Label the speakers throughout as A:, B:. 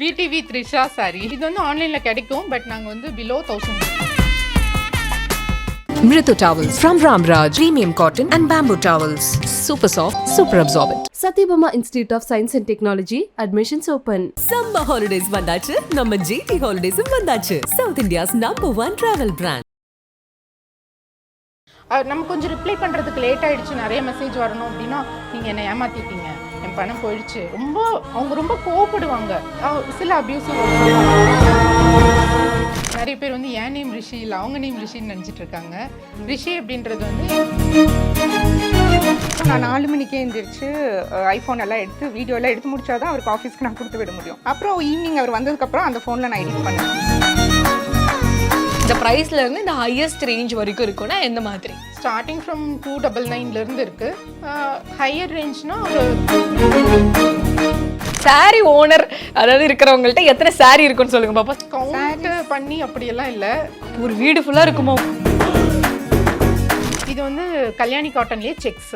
A: VTV Trisha sorry இது வந்து ஆன்லைன்ல கிடைக்கும். பட் நாங்க வந்து below 1000.
B: Mritu towels from Ramraj, premium cotton and bamboo towels. Super soft, super absorbent.
C: Satyabama Institute of Science and Technology, admissions open.
D: Summer holidays வந்தாச்சு நம்ம GT Holidays வந்தாச்சு South India's #1 travel brand.
A: நம்ம கொஞ்சம் reply பண்ணுறதுக்கு late ஆகிடுச்சு, நிறைய message வரணும் அப்படின்னா நீங்கள் என்னை ஏமாற்றிட்டீங்க, என் பணம் போயிடுச்சு, அவங்க ரொம்ப கோவப்படுவாங்க. சில அப்யூசிவ் நிறைய பேர் வந்து என் நேம் ரிஷி இல்லை அவங்க நேம் ரிஷின்னு நினச்சிட்டு இருக்காங்க. ரிஷி அப்படின்றது வந்து
E: நான் 4 மணிக்கே எழுந்திரிச்சு ஐஃபோன் எல்லாம் எடுத்து வீடியோலாம் எடுத்து முடிச்சாதான் அவருக்கு ஆஃபீஸ்க்கு நான் கொடுத்து விட முடியும். அப்புறம் ஈவினிங் அவர் வந்ததுக்கப்புறம் அந்த ஃபோனில் நான் எடிட் பண்ணேன்.
F: இந்த ப்ரைஸ்ல இருந்து இந்த ஹையஸ்ட் ரேஞ்ச் வரைக்கும் இருக்கும்னா எந்த மாதிரி?
A: ஸ்டார்டிங் ஃப்ரம் 299 இருக்கு. ஹையர் ரேஞ்ச்னா ஒரு
F: சாரி ஓனர் அதாவது இருக்கிறவங்கள்ட்ட எத்தனை சாரி இருக்குன்னு சொல்லுங்க பாப்பா.
A: கவுண்ட் பண்ணி அப்படியெல்லாம் இல்லை,
F: ஒரு வீடு ஃபுல்லா இருக்குமோ.
A: இது வந்து கல்யாணி காட்டன்லேயே செக்ஸ்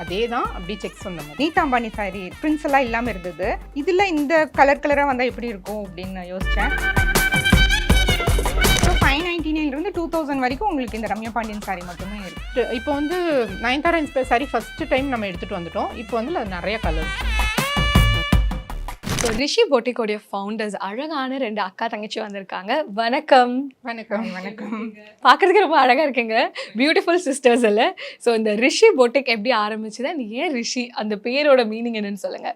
A: அதே தான், அப்படி செக்ஸ் வந்த மாதிரி.
E: நீதா அம்பானி சாரி பிரிண்ட்ஸ் எல்லாம் இல்லாமல் இருந்தது. இதில் இந்த கலராக வந்தால் எப்படி இருக்கும் அப்படின்னு யோசித்தேன். 599 2000 வரைக்கும் உங்களுக்கு இந்த ரம்யா பாண்டியன் சாரி மட்டுமே இருக்கு.
A: இப்போ வந்து Nayanthara inspire sorry first time நம்ம எடுத்துட்டு வந்துட்டோம். இப்போ வந்து அது நிறைய கலர்ஸ்.
F: ரிஷி பொட்டிக்கோடைய ஃபவுண்டர்ஸ் அழகான 2 அக்கா தங்கச்சி வந்திருக்காங்க. வணக்கம்.
A: வணக்கம். வணக்கம்.
F: பார்க்கறதுக்கு ரொம்ப அழகா இருக்கீங்க, பியூட்டிஃபுல் சிஸ்டர்ஸ் இல்ல. ஸோ இந்த ரிஷி பொட்டிக் எப்படி ஆரம்பிச்சுதா, ஏன் ரிஷி அந்த பேரோட மீனிங் என்னன்னு சொல்லுங்க.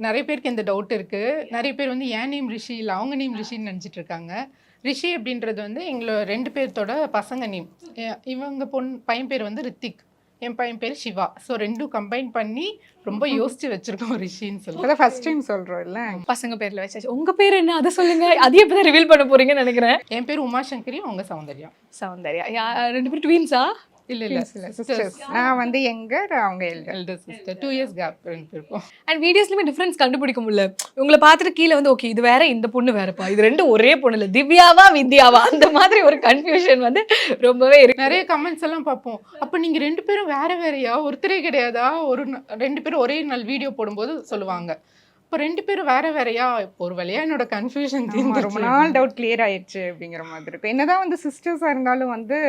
A: நிறைய பேருக்கு இந்த டவுட் இருக்கு. நிறைய பேர் வந்து என் நேம் ரிஷி இல்லை அவங்க நேம் ரிஷின்னு நினச்சிட்டு இருக்காங்க. ரிஷி அப்படின்றது வந்து எங்களோட 2 பேர்த்தோட பசங்க நேம். இவங்க பையன் பேர் வந்து ரித்திக், என் பையன் பேர் சிவா. ஸோ 2 கம்பைன் பண்ணி ரொம்ப யோசிச்சு வச்சிருக்கோம் ரிஷின்னு சொல்லி.
E: அதான் ஃபர்ஸ்ட் டைம் சொல்கிறோம் இல்லை,
F: பசங்க பேர்ல வச்சாச்சு. உங்க பேர் என்ன அதை சொல்லுங்க, அதையும் இப்போ தான் ரிவீல் பண்ண போறீங்கன்னு நினைக்கிறேன்.
A: என் பேர் உமாசங்கரி, அவங்க சௌந்தர்யா.
F: சௌந்தர்யா 2 பேரும் ட்வீன்ஸா?
A: இல்லை சிஸ்டர்ஸ்.
E: நான் வந்து அவங்க
A: எல்டர் சிஸ்டர். 2 இயர்ஸ் கேப் 2 பேருக்கும்.
F: அண்ட் வீடியோஸ்லயுமே டிஃபரன்ஸ் கண்டுபிடிக்க முடியல. உங்களை பார்த்துட்டு கீழே வந்து ஓகே இது வேற இந்த பொண்ணு வேறப்பா, இது 2 ஒரே பொண்ணு இல்லை, திவ்யாவா வித்யாவா, அந்த மாதிரி ஒரு கன்ஃபியூஷன் வந்து ரொம்பவே இருக்கு.
A: நிறைய கமெண்ட்ஸ் எல்லாம் பார்ப்போம். அப்போ நீங்க 2 பேரும் வேறையா, ஒருத்தரே கிடையாதா? 2 பேரும் ஒரே நாள் வீடியோ போடும்போது சொல்லுவாங்க, இப்போ 2 பேரும் வேறையா. ஒரு வழியா என்னோட கன்ஃபியூஷன்
E: ரொம்ப நாள் டவுட் கிளியர் ஆயிடுச்சு அப்படிங்கிற மாதிரி இருக்கும். என்னதான் வந்து சிஸ்டர்ஸாக இருந்தாலும் வந்து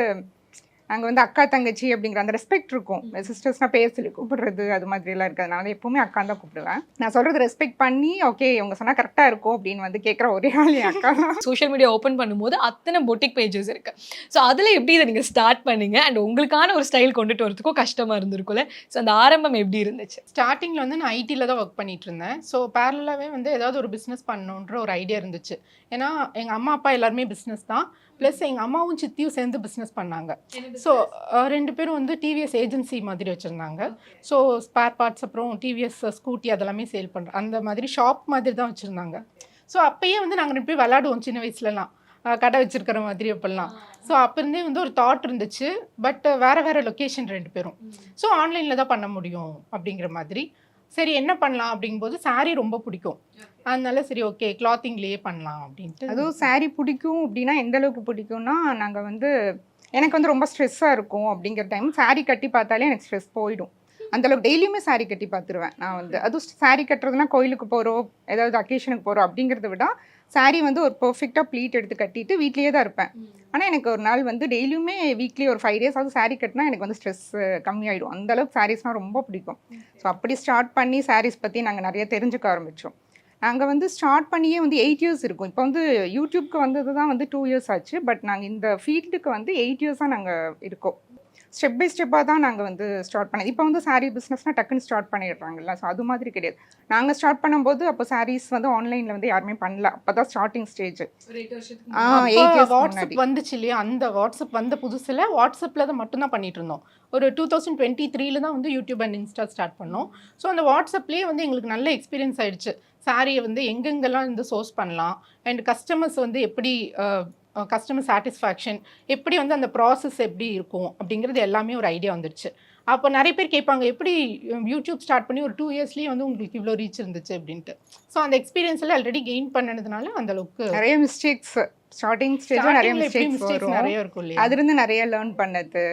E: நாங்கள் வந்து அக்கா தங்கச்சி அப்படிங்கிற அந்த ரெஸ்பெக்ட் இருக்கும். சிஸ்டர்ஸ்னால் பேர் சொல்லி கூப்பிடுறது அது மாதிரிலாம் இருக்கிறதுனால எப்போவுமே அக்கா தான் கூப்பிடுவேன். நான் சொல்கிறது ரெஸ்பெக்ட் பண்ணி ஓகே இவங்க சொன்னால் கரெக்டாக இருக்கும் அப்படின்னு வந்து கேட்குற ஒரே ஆள் என் அக்கா தான்.
F: சோஷியல் மீடியா ஓப்பன் பண்ணும்போது அத்தனை பொட்டிக் பேஜஸ் இருக்கு. ஸோ அதில் எப்படி இதை நீங்கள் ஸ்டார்ட் பண்ணீங்க அண்ட் உங்களுக்கான ஒரு ஸ்டைல் கொண்டுட்டு வரதுக்கும் கஷ்டமாக இருந்திருக்கும்ல. ஸோ அந்த ஆரம்பம் எப்படி இருந்துச்சு?
A: ஸ்டார்டிங்கில் வந்து நான் ஐடியில் தான் ஒர்க் பண்ணிட்டு இருந்தேன். ஸோ பேரலாகவே வந்து ஏதாவது ஒரு பிஸ்னஸ் பண்ணணுன்ற ஒரு ஐடியா இருந்துச்சு. ஏன்னா எங்கள் அம்மா அப்பா எல்லாருமே பிஸ்னஸ் தான், ப்ளஸ் எங்கள் அம்மாவும் சித்தியும் சேர்ந்து பிஸ்னஸ் பண்ணாங்க. ஸோ 2 பேரும் வந்து டிவிஎஸ் ஏஜென்சி மாதிரி வச்சுருந்தாங்க. ஸோ ஸ்பேர் பார்ட்ஸ் அப்புறம் டிவிஎஸ் ஸ்கூட்டி அதெல்லாமே சேல் பண்ணுறோம், அந்த மாதிரி ஷாப் மாதிரி தான் வச்சுருந்தாங்க. ஸோ அப்போயே வந்து நாங்கள் 2 பேர் விளாடுவோம் சின்ன வயசுலலாம், கடை வச்சுருக்கிற மாதிரி அப்போல்லாம். ஸோ அப்போ இருந்தே வந்து ஒரு தாட் இருந்துச்சு. பட் வேறு லொக்கேஷன் 2 பேரும். ஸோ ஆன்லைனில் தான் பண்ண முடியும் அப்படிங்கிற மாதிரி. சரி என்ன பண்ணலாம் அப்படிங்கும்போது சாரீ ரொம்ப பிடிக்கும், அதனால சரி ஓகே கிளாத்திங்லேயே பண்ணலாம் அப்படின்ட்டு.
E: அதுவும் சாரீ பிடிக்கும் அப்படின்னா எந்த அளவுக்கு பிடிக்கும்னா, நாங்கள் வந்து எனக்கு வந்து ரொம்ப ஸ்ட்ரெஸ்ஸாக இருக்கும் அப்படிங்கிற டைம் சாரீ கட்டி பார்த்தாலே எனக்கு ஸ்ட்ரெஸ் போயிடும். அந்தளவுக்கு டெய்லியுமே சாரீ கட்டி பார்த்துருவேன் நான் வந்து. அதுவும் சாரீ கட்டுறதுனா கோயிலுக்கு போகிறோம் ஏதாவது அக்கேஷனுக்கு போகிறோம் அப்படிங்கிறத விட சாரீ வந்து ஒரு பர்ஃபெக்டாக ப்ளீட் எடுத்து கட்டிட்டு வீட்லேயே தான் இருப்பேன். ஆனால் எனக்கு ஒரு நாள் வந்து டெய்லியுமே வீக்லி ஒரு 5 days ஆகுது சாரீ கட்டினா எனக்கு வந்து ஸ்ட்ரெஸ் கம்மியாயிடும். அந்தளவுக்கு சாரீஸ்னால் ரொம்ப பிடிக்கும். ஸோ அப்படி ஸ்டார்ட் பண்ணி சாரீஸ் பற்றி நாங்கள் நிறைய தெரிஞ்சுக்க ஆரம்பித்தோம். நாங்கள் வந்து ஸ்டார்ட் பண்ணியே வந்து 8 years இருக்கும். இப்போ வந்து யூடியூப்க்கு வந்தது தான் வந்து 2 years ஆச்சு. பட் நாங்கள் இந்த ஃபீல்டுக்கு வந்து 8 years நாங்கள் இருக்கோம். ஸ்டெப் பை ஸ்டெப்பாக தான் நாங்கள் வந்து ஸ்டார்ட் பண்ணது. இப்போ வந்து சாரீ பிஸ்னஸ்னால் டக்குன்னு ஸ்டார்ட் பண்ணிடுறாங்கல்ல, ஸோ அது மாதிரி கிடையாது. நாங்கள் ஸ்டார்ட் பண்ணும்போது அப்போ சாரீஸ் வந்து ஆன்லைனில் வந்து யாருமே பண்ணல, அப்போ தான் ஸ்டார்டிங் ஸ்டேஜ்.
A: 8 years வாட்ஸ்அப் வந்துச்சு இல்லையா, அந்த வாட்ஸ்அப் வந்த புதுசில் வாட்ஸ்அப்பில் தான் மட்டும்தான் பண்ணிட்டு இருந்தோம். ஒரு 2023 தான் வந்து யூடியூப் அண்ட் இன்ஸ்டா ஸ்டார்ட் பண்ணோம். ஸோ அந்த வாட்ஸ்அப்லேயே வந்து எங்களுக்கு நல்ல எக்ஸ்பீரியன்ஸ் ஆயிடுச்சு. சாரியை வந்து எங்கெங்கெல்லாம் வந்து சோர்ஸ் பண்ணலாம் அண்ட் கஸ்டமர்ஸ் வந்து எப்படி கஸ்டமர் சாட்டிஸ்ஃபேக்ஷன் எப்படி வந்து அந்த ப்ராசஸ் எப்படி இருக்கும் அப்படிங்கிறது எல்லாமே ஒரு ஐடியா வந்துடுச்சு. அப்போ நிறைய பேர் கேட்பாங்க எப்படி யூடியூப் ஸ்டார்ட் பண்ணி ஒரு 2 yearsலேயே வந்து உங்களுக்கு இவ்வளோ ரீச் இருந்துச்சு அப்படின்ட்டு. ஸோ அந்த எக்ஸ்பீரியன்ஸ் எல்லாம் ஆல்ரெடி கெயின் பண்ணதுனால அந்த அளவுக்கு
E: நிறைய மிஸ்டேக்ஸ் ஸ்டார்டிங் ஸ்டேஜில் நிறைய மிஸ்டேக்ஸ் வரும்.
A: நிறைய இருக்கும் இல்லையா,
E: அதுலேருந்து நிறைய லேர்ன் பண்ணது.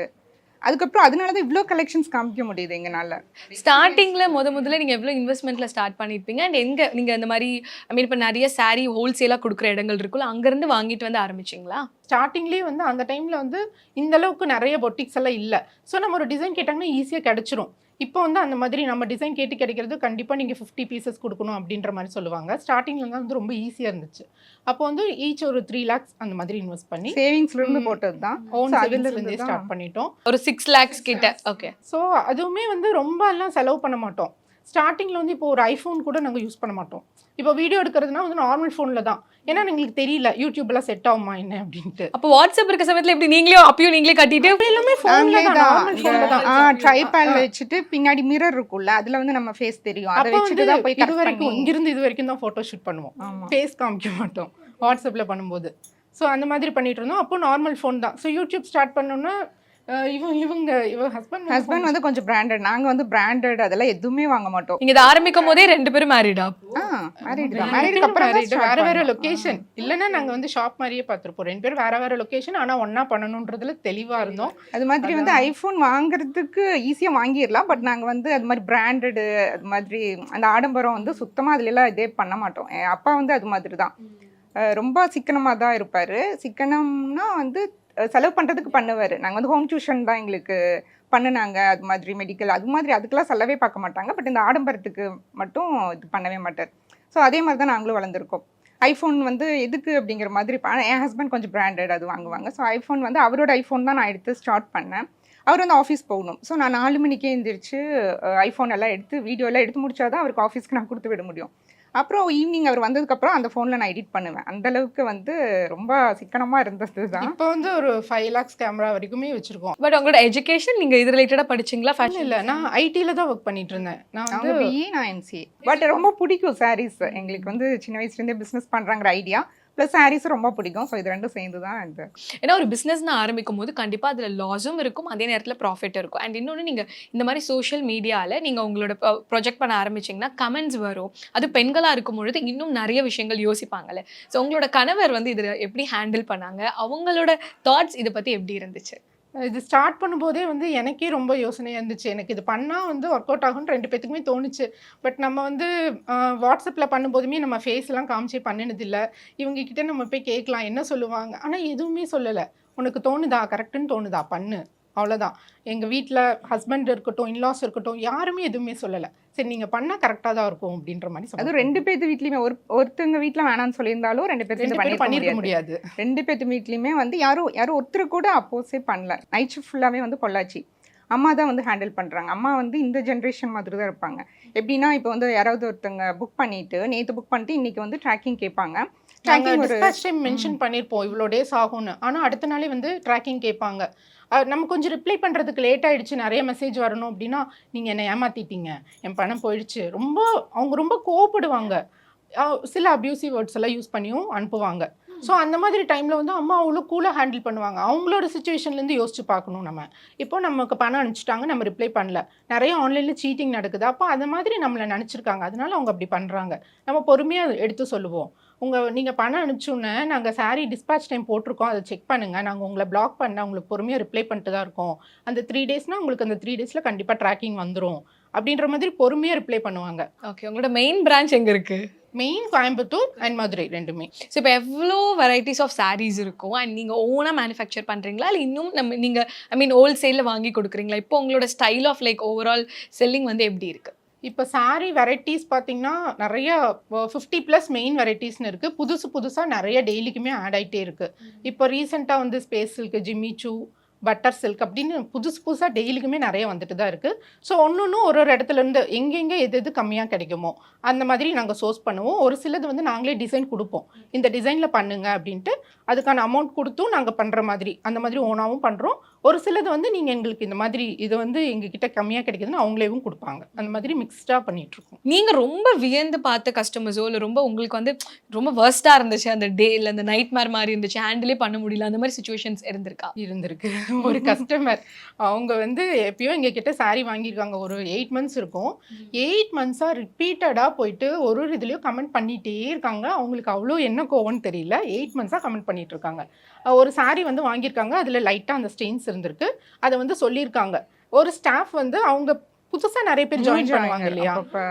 E: அதுக்கப்புறம் அதனால தான் இவ்வளோ கலெக்ஷன்ஸ் காமிக்க முடியுது எங்கனால.
F: ஸ்டார்டிங்ல முதல்ல நீங்க எவ்வளவு இன்வெஸ்ட்மெண்ட்ல ஸ்டார்ட் பண்ணிருப்பீங்க அண்ட் எங்க நீங்க இந்த மாதிரி ஐ மீன் இப்ப நிறைய saree ஹோல்சேலா கொடுக்குற இடங்கள் இருக்குல்ல அங்க இருந்து வாங்கிட்டு வந்து ஆரம்பிச்சீங்களா?
A: ஸ்டார்டிங்லேயே வந்து அந்த டைமில் வந்து இந்த அளவுக்கு நிறைய பொட்டிக்ஸ் எல்லாம் இல்லை. ஸோ நம்ம ஒரு டிசைன் கேட்டாங்கன்னா ஈஸியாக கிடச்சிரும். இப்போ வந்து அந்த மாதிரி நம்ம டிசைன் கேட்டு கிடைக்கிறது கண்டிப்பாக நீங்கள் 50 பீசஸ் கொடுக்கணும் அப்படின்ற மாதிரி சொல்லுவாங்க. ஸ்டார்டிங்கில் தான் வந்து ரொம்ப ஈஸியாக இருந்துச்சு. அப்போ வந்து ஈச் ஒரு 3 lakhs அந்த மாதிரி இன்வெஸ்ட் பண்ணி
E: சேவிங்ஸ்ல இருந்து போட்டது தான்.
A: ஓன் சேவிங்ஸ்லேருந்தே ஸ்டார்ட் பண்ணிட்டோம்.
F: ஒரு 6 lakhs கிட்ட. ஓகே.
A: ஸோ அதுவுமே வந்து ரொம்ப எல்லாம் செலவு பண்ண மாட்டோம். ஸ்டார்டிங்கில் வந்து இப்போ ஒரு ஐஃபோன் கூட நாங்கள் யூஸ் பண்ண மாட்டோம். இப்போ வீடியோ எடுக்கிறதுனா வந்து நார்மல் ஃபோனில் தான். ஏன்னா எங்களுக்கு தெரியல யூடியூப்லாம் செட் ஆகுமா என்ன அப்படின்ட்டு.
F: அப்போ வாட்ஸ்அப் இருக்க சமயத்துல எப்படி நீங்களே கட்டிட்டு
A: எல்லாமே ஃபோனில் தான், நார்மல் ஃபோனில் தான்.
E: ட்ரைபேட்ல வச்சுட்டு பின்னாடி மிரர் இருக்கும்ல அதுல வந்து நம்ம ஃபேஸ் தெரியும். அதை
A: அப்போ
E: வச்சுட்டு தான் போய்
A: இது வரைக்கும் இங்கிருந்து இது வரைக்கும் தான் ஃபோட்டோ ஷூட் பண்ணுவோம். ஃபேஸ் காமிக்க மாட்டோம் வாட்ஸ்அப்பில் பண்ணும்போது. ஸோ அந்த மாதிரி பண்ணிட்டு இருந்தோம். அப்போ நார்மல் ஃபோன் தான். ஸோ யூடியூப் ஸ்டார்ட் பண்ணோன்னா இவங்க
E: ஹஸ்பண்ட் வந்து கொஞ்சம் பிராண்டட். நாங்க வந்து பிராண்டட் அதெல்லாம் எதுவுமே வாங்க மாட்டோம்.
F: நீங்க இதை ஆரம்பிக்கும் போதே 2 பேரும் மேரிடா?
E: மேரிடுக்கு அப்புறம்
A: வேற வேற லொகேஷன் இல்லைன்னா நாங்க வந்து ஷாப் மாதிரியே பார்த்துருப்போம். 2 பேரும் வேற வேற லொகேஷன், ஆனா ஒன்னா பண்ணணும்ன்றதுல தெளிவா இருந்தோம்.
E: அது மாதிரி வந்து ஐபோன் வாங்குறதுக்கு ஈஸியா வாங்கிடலாம். பட் நாங்க வந்து அது மாதிரி பிராண்டடு அது மாதிரி அந்த ஆடம்பரம் வந்து சுத்தமா அதுல எல்லாம் இதே பண்ண மாட்டோம். என் அப்பா வந்து அது மாதிரி தான் ரொம்ப சிக்கனமா தான் இருப்பாரு. சிக்கனம்னா வந்து செலவு பண்ணுறதுக்கு பண்ணுவார். நாங்கள் வந்து ஹோம் டியூஷன் தான் எங்களுக்கு பண்ணினாங்க. அது மாதிரி மெடிக்கல் அது மாதிரி அதுக்கெல்லாம் செலவே பார்க்க மாட்டாங்க. பட் இந்த ஆடம்பரத்துக்கு மட்டும் இது பண்ணவே மாட்டார். ஸோ அதே மாதிரி தான் நாங்களும் வளர்ந்துருக்கோம். ஐஃபோன் வந்து எதுக்கு அப்படிங்கிற மாதிரி என் ஹஸ்பண்ட் கொஞ்சம் பிராண்டட் அது வாங்குவாங்க. ஸோ ஐஃபோன் வந்து அவரோட ஐஃபோன் தான் நான் எடுத்து ஸ்டார்ட் பண்ணேன். அவர் வந்து ஆஃபீஸ் போகணும். ஸோ நான் 4 மணிக்கே எழுந்திரிச்சு ஐஃபோன் எல்லாம் எடுத்து வீடியோ எல்லாம் எடுத்து முடிச்சாதான் அவருக்கு ஆஃபீஸ்க்கு நான் கொடுத்து விட முடியும். அப்புறம் ஈவினிங் அவர் வந்ததுக்கப்புறம் அந்த ஃபோனில் நான் எடிட் பண்ணுவேன். அந்த அளவுக்கு வந்து ரொம்ப சிக்கனமாக இருந்தது தான்.
A: இப்போ வந்து ஒரு 5 lakhs கேமரா வரைக்குமே வச்சிருக்கோம்.
F: பட் உங்களோட எஜுகேஷன் நீங்க இது ரிலேட்டடா படிச்சீங்களா? ஃபேஷன்
A: இல்லை, நான் ஐடியில் தான் ஒர்க் பண்ணிட்டு இருந்தேன். நான் வந்து
E: பிஇ நான் எம்சிஏ. பட் ரொம்ப பிடிக்கும் சாரீஸ். எங்களுக்கு வந்து சின்ன வயசுலேருந்தே பிஸ்னஸ் பண்ணுறாங்கிற ஐடியா ப்ளஸ் சாரீஸ் ரொம்ப பிடிக்கும். ஸோ இது ரெண்டும் சேர்ந்து தான் இது.
F: ஏன்னா ஒரு பிஸ்னஸ்னு ஆரம்பிக்கும் போது கண்டிப்பாக அதில் லாஸும் இருக்கும், அதே நேரத்தில் ப்ராஃபிட் இருக்கும். அண்ட் இன்னொன்று நீங்கள் இந்த மாதிரி சோஷியல் மீடியாவில் நீங்கள் உங்களோட ப்ரொஜெக்ட் பண்ண ஆரம்பிச்சிங்கன்னா கமெண்ட்ஸ் வரும். அது பெண்களாக இருக்கும் பொழுது இன்னும் நிறைய விஷயங்கள் யோசிப்பாங்கல்ல. ஸோ உங்களோட கணவர் வந்து இதில் எப்படி ஹேண்டில் பண்ணாங்க, அவங்களோட தாட்ஸ் இதை பற்றி எப்படி இருந்துச்சு?
A: இது ஸ்டார்ட் பண்ணும்போதே வந்து எனக்கே ரொம்ப யோசனையாக இருந்துச்சு. எனக்கு இது பண்ணால் வந்து ஒர்க் அவுட் ஆகும்னு 2 பேத்துக்குமே தோணுச்சு. பட் நம்ம வந்து வாட்ஸ்அப்பில் பண்ணும்போதுமே நம்ம ஃபேஸ்லாம் காமிச்சே பண்ணினதில்லை. இவங்ககிட்ட நம்ம போய் கேட்கலாம் என்ன சொல்லுவாங்க, ஆனால் எதுவுமே சொல்லலை. உனக்கு தோணுதா, கரெக்டுன்னு தோணுதா பண்ணு, அவ்வளோதான். எங்கள் வீட்டில் ஹஸ்பண்ட் இருக்கட்டும், இன்லாஸ் இருக்கட்டும், யாருமே எதுவுமே சொல்லலை. சரி நீங்கள் பண்ணால் கரெக்டாக தான் இருக்கும் அப்படின்ற மாதிரி
E: அது 2 பேர்த்து வீட்லையுமே ஒருத்தவங்க வீட்டில் வேணாம்னு சொல்லியிருந்தாலும் 2 பேர்
A: பண்ணிருக்க முடியாது.
E: 2 பேர்த்து வீட்லையுமே வந்து யாரும் ஒருத்தர் கூட அப்போஸே பண்ணல. நைட் ஷிஃப்ட் ஃபுல்லாகவே வந்து பொள்ளாச்சி அம்மா தான் வந்து ஹேண்டில் பண்ணுறாங்க. அம்மா வந்து இந்த ஜென்ரேஷன் மாதிரி தான் இருப்பாங்க. எப்படின்னா இப்போ வந்து யாராவது ஒருத்தவங்க புக் பண்ணிட்டு நேற்று புக் பண்ணிட்டு இன்னைக்கு வந்து ட்ராக்கிங் கேட்பாங்க.
A: ட்ராக்கிங் ஒரு டைம் மென்ஷன் பண்ணியிருப்போம் இவ்வளோ டேஸ் ஆகும்னு. ஆனால் அடுத்த நாளே வந்து ட்ராக்கிங் கேட்பாங்க. நம்ம கொஞ்சம் ரிப்ளை பண்ணுறதுக்கு லேட் ஆகிடுச்சு, நிறைய மெசேஜ் வரணும் அப்படின்னா நீங்கள் என்னை ஏமாற்றிட்டீங்க, என் பணம் போயிடுச்சு, அவங்க ரொம்ப கோவப்படுவாங்க. சில அப்யூசிவ் வேர்ட்ஸ் எல்லாம் யூஸ் பண்ணியும் அனுப்புவாங்க. ஸோ அந்த மாதிரி டைமில் வந்து அம்மா அவ்வளோ கூலாக ஹேண்டில் பண்ணுவாங்க. அவங்களோட சுச்சுவேஷன்லேருந்து யோசிச்சு பார்க்கணும். இப்போ நமக்கு பணம் அனுப்பிச்சிட்டாங்க, நம்ம ரிப்ளை பண்ணல, நிறைய ஆன்லைனில் சீட்டிங் நடக்குது. அப்போ அந்த மாதிரி நம்மளை நினச்சிருக்காங்க, அதனால அவங்க அப்படி பண்ணுறாங்க. நம்ம பொறுமையாக எடுத்து சொல்லுவோம். நீங்கள் பணம் அனுப்பிச்சோன்னே நாங்கள் சாரீ டிஸ்பேச் டைம் போட்டிருக்கோம், அதை செக் பண்ணுங்கள், நாங்கள் உங்களை பிளாக் பண்ண உங்களுக்கு பொறுமையாக ரிப்ளை பண்ணிட்டு தான் இருக்கோம். அந்த 3 டேஸ்னால் உங்களுக்கு அந்த 3 டேஸில் கண்டிப்பாக ட்ராக்கிங் வந்துடும் அப்படின்ற மாதிரி பொறுமையாக ரிப்ளை பண்ணுவாங்க.
F: ஓகே, உங்களோட மெயின் பிரான்ச் எங்கே இருக்குது?
A: மெயின் கோயம்புத்தூர் அண்ட் மதுரை ரெண்டுமே.
F: ஸோ இப்போ எவ்வளோ வெரைட்டிஸ் ஆஃப் சாரீஸ் இருக்கும் அண்ட் நீங்கள் ஓனாக மேனுஃபேக்சர் பண்ணுறீங்களா இல்லை இன்னும் நீங்கள் ஐ மீன் ஹோல்சேலில் வாங்கி கொடுக்குறீங்களா? இப்போ உங்களோட style of like overall selling வந்து எப்படி இருக்குது?
A: இப்போ சாரீ வெரைட்டிஸ் பார்த்தீங்கன்னா நிறைய 50+ மெயின் வெரைட்டிஸ்னு இருக்குது. புதுசாக நிறைய டெய்லிக்குமே ஆட் ஆகிட்டே இருக்குது. இப்போ ரீசெண்டாக வந்து ஸ்பேஸ் சில்க், ஜிம்மி சூ, பட்டர் சில்க் அப்படின்னு புதுசாக டெய்லிக்குமே நிறைய வந்துட்டு தான் இருக்குது. ஸோ ஒன்று ஒரு இடத்துலேருந்து எங்கெங்கே எது கம்மியாக கிடைக்குமோ அந்த மாதிரி நாங்கள் சோர்ஸ் பண்ணுவோம். ஒரு சிலது வந்து நாங்களே டிசைன் கொடுப்போம், இந்த டிசைனில் பண்ணுங்க அப்படின்ட்டு அதுக்கான அமௌண்ட் கொடுத்தும் நாங்கள் பண்ணுற மாதிரி அந்த மாதிரி ஓனாகவும் பண்ணுறோம். ஒரு சிலது வந்து நீங்கள் எங்களுக்கு இந்த மாதிரி இது வந்து எங்ககிட்ட கம்மியாக கிடைக்குதுன்னு அவங்களேவும் கொடுப்பாங்க. அந்த மாதிரி மிக்ஸ்டாக பண்ணிகிட்ருக்கோம்.
F: நீங்கள் ரொம்ப வியந்து பார்த்த கஸ்டமர்ஸோ இல்லை ரொம்ப உங்களுக்கு வந்து ரொம்ப வர்ஸ்ட்டாக இருந்துச்சு அந்த டே இல்லை அந்த நைட் மாதிரி இருந்துச்சு, ஹேண்டிலே பண்ண முடியல, அந்த மாதிரி சுச்சுவேஷன்ஸ்
A: இருந்திருக்கு. ஒரு கஸ்டமர் அவங்க வந்து எப்பயும் எங்ககிட்ட சாரீ வாங்கியிருக்காங்க. ஒரு 8 months இருக்கும். 8 months ரிப்பீட்டடாக போயிட்டு ஒரு இதுலேயும் கமெண்ட் பண்ணிகிட்டே இருக்காங்க. அவங்களுக்கு அவ்வளோ என்ன கோவம்னு தெரியல, 8 months கமெண்ட் பண்ணிட்டு இருக்காங்க. ஒரு சாரீ வந்து வாங்கியிருக்காங்க, அதில் லைட்டாக அந்த ஸ்டெயின்ஸ் இருந்திருக்கு. அதை வந்து சொல்லியிருக்காங்க. ஒரு ஸ்டாஃப் வந்து அவங்க புதுசாக நிறைய பேர் ஜாயின் பண்ணுவாங்க இல்லையா,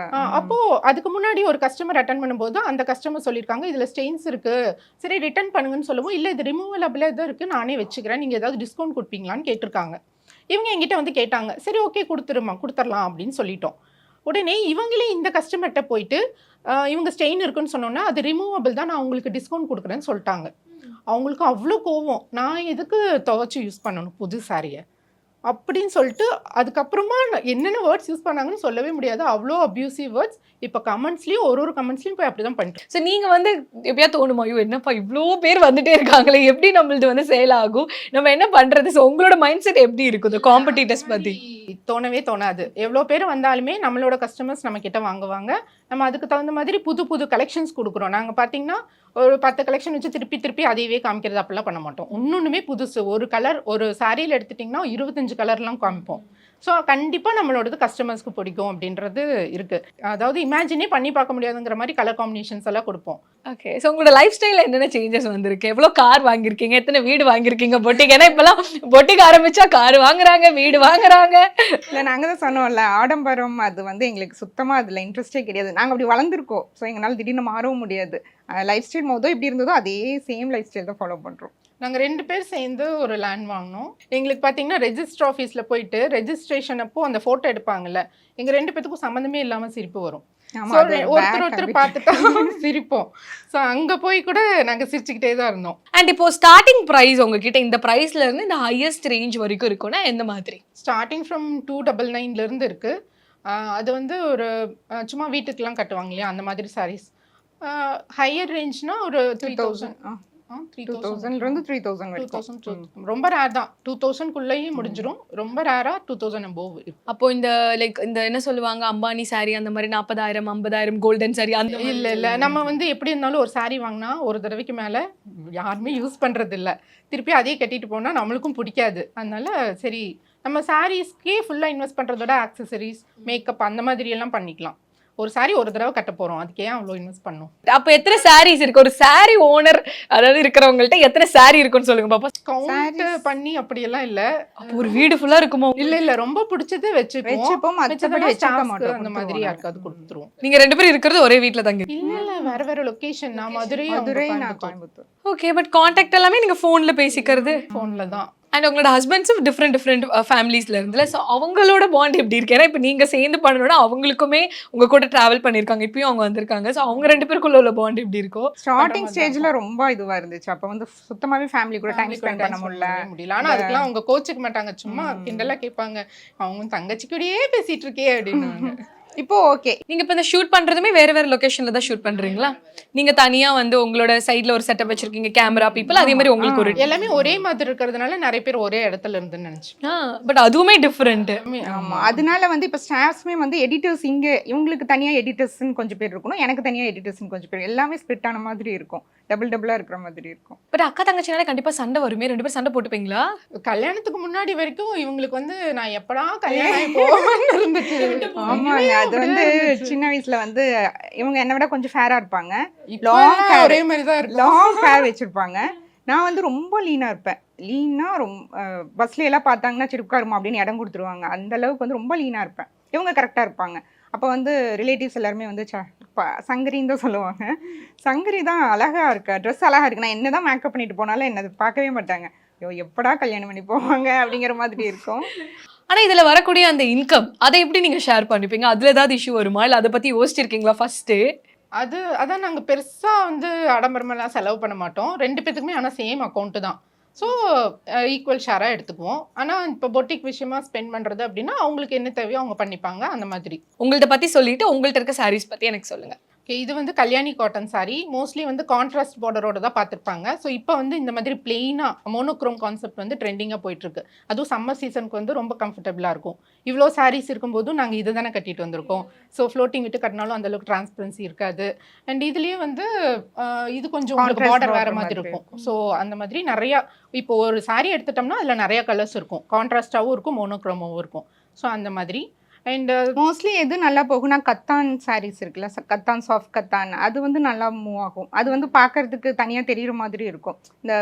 A: அப்போ அதுக்கு முன்னாடி ஒரு கஸ்டமர் அட்டன் பண்ணும்போது அந்த கஸ்டமர் சொல்லியிருக்காங்க இதில் ஸ்டெயின்ஸ் இருக்கு, சரி ரிட்டர்ன் பண்ணுங்கன்னு சொல்லவும், இல்லை இது ரிமூவலபிளாக எதாவது இருக்குது, நானே வச்சுக்கிறேன், நீங்கள் ஏதாவது டிஸ்கவுண்ட் கொடுப்பீங்களான்னு கேட்டிருக்காங்க. இவங்க எங்கிட்ட வந்து கேட்டாங்க, சரி ஓகே கொடுத்துடலாம் அப்படின்னு சொல்லிட்டோம். உடனே இவங்களே இந்த கஸ்டமர்கிட்ட போயிட்டு இவங்க ஸ்டெயின் இருக்குன்னு சொன்னோன்னா அது ரிமூவபிள் தான், நான் உங்களுக்கு டிஸ்கவுண்ட் கொடுக்குறேன்னு சொல்லிட்டாங்க. அவங்களுக்கு அவ்வளோ கோவம், நான் எதுக்கு துவைச்சி யூஸ் பண்ணணும் புது சாரியை அப்படின்னு சொல்லிட்டு அதுக்கப்புறமா என்னென்ன வேர்ட்ஸ் யூஸ் பண்ணாங்கன்னு சொல்லவே முடியாது, அவ்வளோ அப்யூசிவ் வேர்ட்ஸ். இப்போ கமெண்ட்ஸ்லேயும் ஒரு கமெண்ட்ஸ்லையும் போய் அப்படி தான் பண்ணிட்டு.
F: ஸோ நீங்கள் வந்து எப்படியா தோணுமா, ஐயோ என்னப்பா இவ்வளோ பேர் வந்துட்டே இருக்காங்களே, எப்படி நம்மளது வந்து சேல் ஆகும், நம்ம என்ன பண்ணுறது? ஸோ உங்களோட மைண்ட் செட் எப்படி இருக்குது காம்படிட்டர்ஸ் பற்றி?
A: தோணவே தோணாது. எவ்வளோ பேர் வந்தாலுமே நம்மளோட கஸ்டமர்ஸ் நம்ம கிட்ட வாங்குவாங்க. நம்ம அதுக்கு தகுந்த மாதிரி புது புது கலெக்ஷன்ஸ் கொடுக்குறோம். நாங்கள் பார்த்தீங்கன்னா ஒரு 10 கலெக்ஷன் வச்சு திருப்பி அதையவே காமிக்கிறது அப்படிலாம் பண்ண மாட்டோம். இன்னொன்றுமே புதுசு, ஒரு கலர் ஒரு சாரியில் எடுத்துட்டிங்கன்னா 25 கலர்லாம் காமிப்போம். ஸோ கண்டிப்பாக நம்மளோடது கஸ்டமர்ஸ்க்கு பிடிக்கும் அப்படின்றது இருக்குது. அதாவது இமேஜினே பண்ணி பார்க்க முடியாதுங்கிற மாதிரி கலர் காம்பினேஷன்ஸ் எல்லாம் கொடுப்போம்.
F: ஓகே, ஸோ உங்களோட லைஃப் ஸ்டைலில் என்னென்ன சேஞ்சஸ் வந்திருக்கு? எவ்வளோ கார் வாங்கியிருக்கீங்க, எத்தனை வீடு வாங்கியிருக்கீங்க பொட்டிக்? ஏன்னா இப்போலாம் பொட்டிக் ஆரம்பிச்சா கார் வாங்குறாங்க, வீடு வாங்குறாங்க.
E: இல்லை, நாங்கள் தான் சொன்னோம்ல, ஆடம்பரம் அது வந்து எங்களுக்கு சுத்தமாக அதில் இன்ட்ரெஸ்டே கிடையாது. நாங்கள் அப்படி வளர்ந்துருக்கோம். ஸோ எங்களால் திடீர்னு மாறவும் முடியாது. லைஃப் ஸ்டைல் மொதல் எப்படி இருந்ததோ அதே சேம் லைஃப் ஸ்டைல் தான் ஃபாலோ பண்ணுறோம்.
A: நாங்கள் 2 பேர் சேர்ந்து ஒரு லேண்ட் வாங்கினோம். எங்களுக்கு பார்த்தீங்கன்னா ரெஜிஸ்டர் ஆஃபீஸில் போயிட்டு ரெஜிஸ்ட்ரேஷன் அப்போ அந்த ஃபோட்டோ எடுப்பாங்கல்ல, எங்கள் 2 பேத்துக்கும் சம்மந்தமே இல்லாமல் சிரிப்பு வரும். ஒருத்தர் பார்த்துட்டா சிரிப்போம். ஸோ அங்கே போய் கூட நாங்கள் சிரிச்சுக்கிட்டே தான் இருந்தோம்.
F: அண்ட் இப்போ ஸ்டார்டிங் ப்ரைஸ் உங்ககிட்ட இந்த ப்ரைஸ்ல இருந்து இந்த ஹையஸ்ட் ரேஞ்ச் வரைக்கும் இருக்கும்னா எந்த மாதிரி?
A: ஸ்டார்டிங் ஃப்ரம் 299 இருக்கு. அது வந்து ஒரு சும்மா வீட்டுக்கெல்லாம் கட்டுவாங்க இல்லையா அந்த மாதிரி சாரீஸ். ஹையர் ரேஞ்ச்னா ஒரு 3000 ரொம்ப ரேர் தான். 2000 முடிஞ்சிடும். ரொம்ப ரேரா 2000 above.
F: அப்போ இந்த லைக் இந்த என்ன சொல்லுவாங்க, அம்பானி சாரி அந்த மாதிரி 40,000 50,000 கோல்டன் சாரி அந்த
A: இல்ல நம்ம வந்து எப்படி இருந்தாலும் ஒரு சாரி வாங்கினா ஒரு தடவைக்கு மேல யாருமே யூஸ் பண்றது இல்ல. திருப்பி அதே கட்டிட்டு போனா நம்மளுக்கும் பிடிக்காது. அதனால சரி நம்ம சாரீஸ்க்கே ஃபுல்லா இன்வெஸ்ட் பண்றதோட ஆக்சசரிஸ், மேக்கப் அந்த மாதிரி எல்லாம் பண்ணிக்கலாம். ஒரு சாரி ஒரு தடவை கட்ட போறோம், அதுக்கு ஏன் அவ்வளோ இன்வெஸ்ட் பண்ணும்?
F: அப்ப எத்தனை சாரீஸ் இருக்கு? ஒரு சாரி ஓனர் அதாவது இருக்கிறவங்கள்ட்ட எத்தனை சாரி இருக்குன்னு சொல்லுங்க பாப்பா.
A: கவுண்ட் பண்ணி அப்படியெல்லாம் இல்ல.
F: அப்போ ஒரு வீடு ஃபுல்லா இருக்குமோ?
A: இல்ல ரொம்ப பிடிச்சது வச்சுப்போம்.
E: மத்தபடி வச்சுக்க மாட்டோம்.
A: அந்த மாதிரி யாருக்காவது கொடுத்துருவோம்.
F: நீங்க 2 பேரும் இருக்கிறது ஒரே வீட்ல தங்கி?
A: இல்ல வேற லொகேஷன். நான் மதுரை, நான் கோயம்புத்தூர்.
F: ஓகே, பட் கான்டாக்ட் எல்லாமே நீங்க போன்ல பேசிக்கிறது?
A: போன்ல தான்.
F: அண்ட் உங்களோட ஹஸ்பண்ட்ஸும் டிஃப்ரெண்ட் ஃபேமிலிஸ்ல இருந்துல, ஸோ அவங்களோட பாண்ட் எப்படி இருக்கு? ஏன்னா இப்போ நீங்க சேர்ந்து பண்ணணும்னா அவங்களுக்குமே உங்க கூட டிராவல் பண்ணிருக்காங்க, இப்பயும் அவங்க வந்திருக்காங்க. ஸோ அவங்க 2 பேருக்குள்ள உள்ள பாண்ட் எப்படி இருக்கும்?
E: ஸ்டார்டிங் ஸ்டேஜ்ல ரொம்ப இதுவா இருந்துச்சு. அப்ப வந்து சுத்தமாவே ஃபேமிலி கூட டைம் ஸ்பெண்ட் பண்ண முடியல.
A: ஆனா அதுக்கெல்லாம் அவங்க கோச்சுக்க மாட்டாங்க, சும்மா கிண்டலா கேட்பாங்க, அவங்க தங்கச்சி கூடயே பேசிட்டு இருக்கே அப்படின்னு.
E: இப்போ ஓகே.
F: நீங்க இப்போ இந்த ஷூட் பண்றதுமே வேற லொகேஷன்ல தான் ஷூட் பண்றீங்களா? நீங்க தனியா வந்து உங்களோட சைடுல ஒரு செட்டப் வச்சிருக்கீங்க, கேமரா பீப்பிள், அதே மாதிரி உங்களுக்கு ஒரு
A: எல்லாமே ஒரே மாதிரி இருக்கிறதுனால நிறைய பேர் ஒரே இடத்துல இருந்துன்னு நினைச்சு.
F: பட் அதுவுமே டிஃப்ரெண்ட்.
E: ஆமா, அதனால வந்து இப்போ ஸ்டாஃப்ஸ்மே வந்து எடிட்டர்ஸ் இங்க இவங்களுக்கு தனியா எடிட்டர்ஸ்னு கொஞ்சம் பேர் இருக்கணும், எனக்கு தனியா எடிட்டர்ஸ்னு கொஞ்சம் பேர், எல்லாமே ஸ்பிளிட் ஆன மாதிரி இருக்கும், டபுளா இருக்கிற மாதிரி இருக்கும்.
F: பட் அக்கா தங்கச்சினால கண்டிப்பா சண்டை வருமே, 2 பேரும் சண்டை போட்டுப்பீங்களா?
A: கல்யாணத்துக்கு முன்னாடி வரைக்கும் இவங்களுக்கு வந்து நான் எப்படா கல்யாணம் போவேன்னு இருந்துச்சு.
E: ஆமாங்க, அது வந்து சின்ன வயசுல வந்து இவங்க என்ன விட கொஞ்சம் ஃபேரா இருப்பாங்க,
A: ஒரே மாதிரி தான் இருக்கும்,
E: லாங் ஹேர் வச்சிருப்பாங்க. நான் வந்து ரொம்ப லீனா இருப்பேன். லீனா ரொம்ப பஸ்ல எல்லாம் பார்த்தாங்கன்னா சரி உட்காருமா அப்படின்னு இடம் கொடுத்துருவாங்க. அந்த அளவுக்கு வந்து ரொம்ப லீனா இருப்பேன். இவங்க கரெக்டா இருப்பாங்க. அப்போ வந்து ரிலேட்டிவ்ஸ் எல்லாருமே வந்து சங்கரின்னு தான் சொல்லுவாங்க. சங்கரி தான் அழகா இருக்கா, ட்ரெஸ் அழகா இருக்கு, நான் என்னதான் மேக்கப் பண்ணிட்டு போனாலும் என்ன பார்க்கவே மாட்டாங்க, ஐயோ எப்படா கல்யாணம் பண்ணி போவாங்க அப்படிங்கிற மாதிரி இருக்கும்.
F: ஆனா இதுல வரக்கூடிய அந்த இன்கம் அதை எப்படி நீங்க ஷேர் பண்ணிப்பீங்க? அதுல ஏதாவது இஷ்யூ வருமா, இல்ல அதை பத்தி யோசிச்சிருக்கீங்களா ஃபர்ஸ்ட்?
A: அதான் நாங்கள் பெருசாக வந்து ஆடம்பரமெல்லாம் செலவு பண்ண மாட்டோம் 2 பேத்துக்குமே. ஆனால் சேம் அக்கௌண்ட்டு தான். ஸோ ஈக்குவல் ஷேராக எடுத்துக்குவோம். ஆனால் இப்போ பொட்டிக் விஷயமா ஸ்பெண்ட் பண்ணுறது அப்படின்னா அவங்களுக்கு என்ன தேவையோ அவங்க பண்ணிப்பாங்க அந்த மாதிரி.
F: உங்கள்ட்ட பற்றி சொல்லிட்டு உங்கள்ட்ட இருக்க சாரீஸ் பற்றி எனக்கு சொல்லுங்கள்.
A: ஓகே, இது வந்து கல்யாணி காட்டன் சாரீ. மோஸ்ட்லி வந்து கான்ட்ராஸ்ட் பார்டரோட தான் பார்த்துருப்பாங்க. ஸோ இப்போ வந்து இந்த மாதிரி பிளெயினாக மோனோக்ரோம் கான்செப்ட் வந்து ட்ரெண்டிங்காக போயிட்டுருக்கு. அதுவும் சம்மர் சீசனுக்கு வந்து ரொம்ப கம்ஃபர்டபுளாக இருக்கும். இவ்வளோ சாரீஸ் இருக்கும்போதும் நாங்கள் இதை தானே கட்டிட்டு வந்திருக்கோம். ஸோ ஃப்ளோட்டிங் விட்டு கட்டினாலும் அந்தளவுக்கு டிரான்ஸ்பரன்சி இருக்காது. அண்ட் இதுலேயே வந்து இது கொஞ்சம் உங்களுக்கு பார்டர் வேறு மாதிரி இருக்கும். ஸோ அந்த மாதிரி நிறையா இப்போ ஒரு சாரீ எடுத்துட்டோம்னா அதில் நிறையா கலர்ஸ் இருக்கும், கான்ட்ராஸ்டாகவும் இருக்கும், மோனோக்ரோமாவும் இருக்கும். ஸோ அந்த மாதிரி அண்ட்
E: மோஸ்ட்லி எது நல்லா போகும்னா கத்தான் சாரீஸ் இருக்குல்ல, கத்தான் சாஃப்ட் கத்தான், அது வந்து நல்லா மூவ் ஆகும். அது வந்து பார்க்கறதுக்கு தனியாக தெரியுற மாதிரி இருக்கும். இந்த